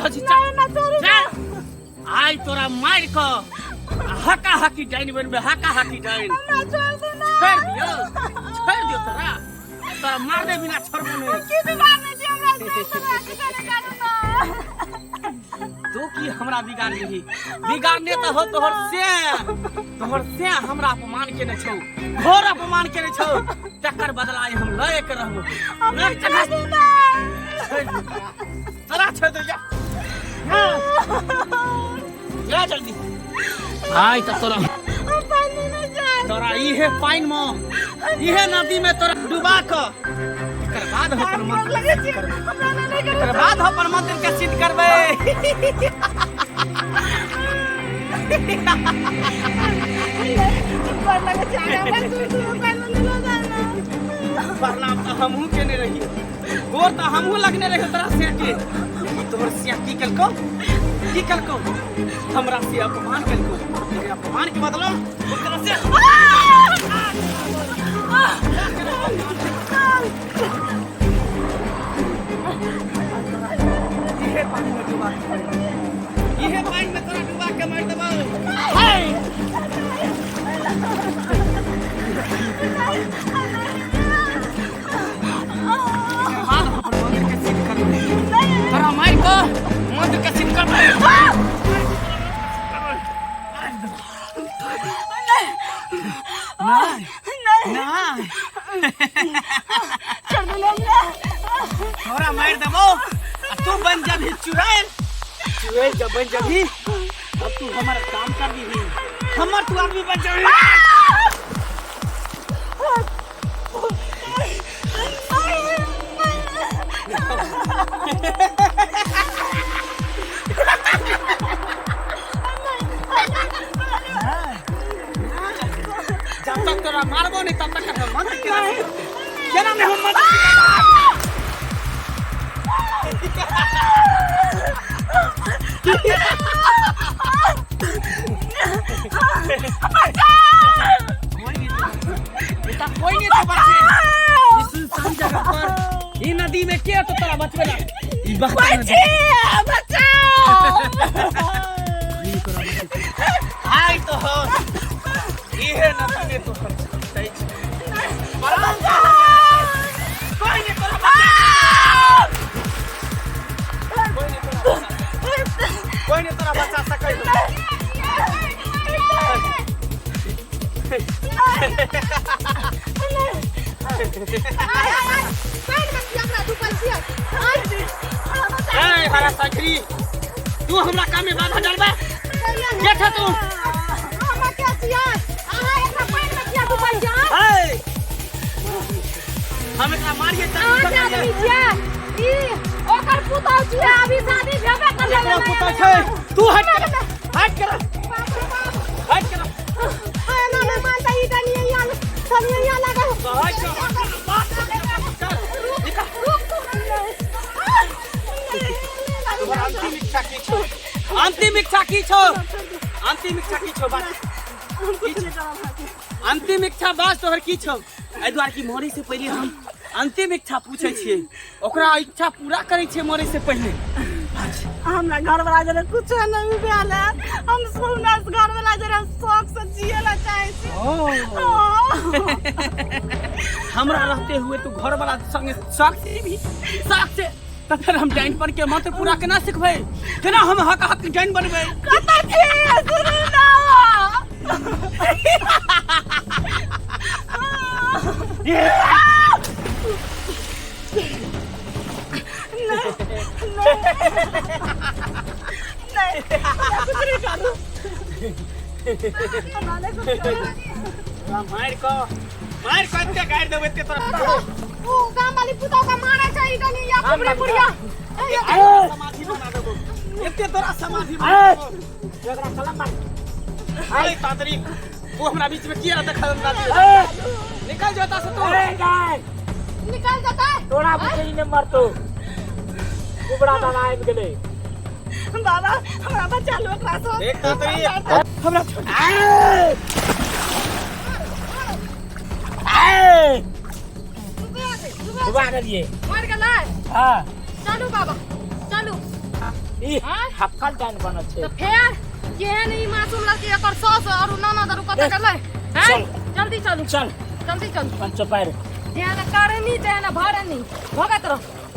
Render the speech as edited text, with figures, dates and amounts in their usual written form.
धोची चल आई तोरा मार को हका हकी डाइन बनबे हका हकी डाइन छोड़ दियो तोरा तोरा मार दे बिना छोड़बो नहीं की बिगाड़ने छी हमरा तू की हमरा बिगाड़ ली बिगाड़ने तो हो तोहर से हमरा अपमान केने छौ घोर अपमान केने छौ तकर बदला हम लए के रहबो तोरा छोड़ दे जा जल्दी आई त तोरा इहे पाइन में इहे नदी में तोरा डुबा क एकर बाद अपन मंदिर के सिद्ध करबे प्रणाम तो हमहू केने रही गोर तो हमहू लगने रहे तोरा से के तोहर सिया की कलको हमरा से अपमान कलको तेरे अपमान के बदला तोरा से इहे पानी में तोरा डुबा के मार देबो तोरा मार को मंदिर के सिद्ध करबे नहीं तोरा मार देबो तू बन जाबी चुड़ैल जब बन जाबी अब तू हमारा काम कर दी हमर तू आदमी बन जाबी जब तक तोरा मारबो नहीं तब तक हम मत केना में हम मत कोई नहीं तो बचे इस सुनसान जगह पर ये नदी में क्या तो तोरा बचवेला ई आई तो हो ये नदी में तो सही कोई नहीं तोरा कोई नहीं तोरा बचा सकै हरा सकरी तू हमरा काम में बाधा डालबे के छ तू हमरा के छिया आहा एकरा पाइन में किया तू बन जा हम एकरा मारिए त आदमी छिया ई ओकर पुतौ छिया अभी शादी भेबे करले पुतौ छै तू हट कर ना मैं मानता ही नहीं यार सब यहां लगा अंतिम इच्छा की छो बात अंतिम इच्छा बात तोहर की छो एहि द्वार की मरे से पहले हम अंतिम इच्छा पूछे छिए ओकरा इच्छा पूरा करे छिए मरे से पहले हमरा घर वाला जरे कुछ नहीं भेल है हम सोना घर वाला जरे शौक से जिएला चाहे छी हमरा रहते हुए तू घर वाला संगे शौक से तो फिर हम डाइन पर के मंत्र पूरा केना सिखबै केना हम हक डाइन बनबै कत छी सुनी ना मार को इतने गाड़ देबे इतने तरफ ओ गांव वाली पुता का मारे चाहिए कनी या पुड़िया समाधि बना देबो इतने तोरा समाधि बना देबो एकरा कलम मार हाय तादरी तू हमरा बीच में किया देखा निकल जाता से तू निकल जाता तोरा बुझई ने मरतो कुबड़ा दाना आबि गेलै बाबा हमरा बच्चा लोग रासो देख तादरी हमरा डुबा देलिए मर गेलै हां चलू बाबा चलू ई हाँ? हक्का डाइन बन छे तो फिर केहन ई मासूम लड़की एकर सास और ननद और कत करले हैं चल। जल्दी चलू चल जल्दी चलू पंचो पैर ध्यान करे नहीं ध्यान भरे नहीं भगत रहो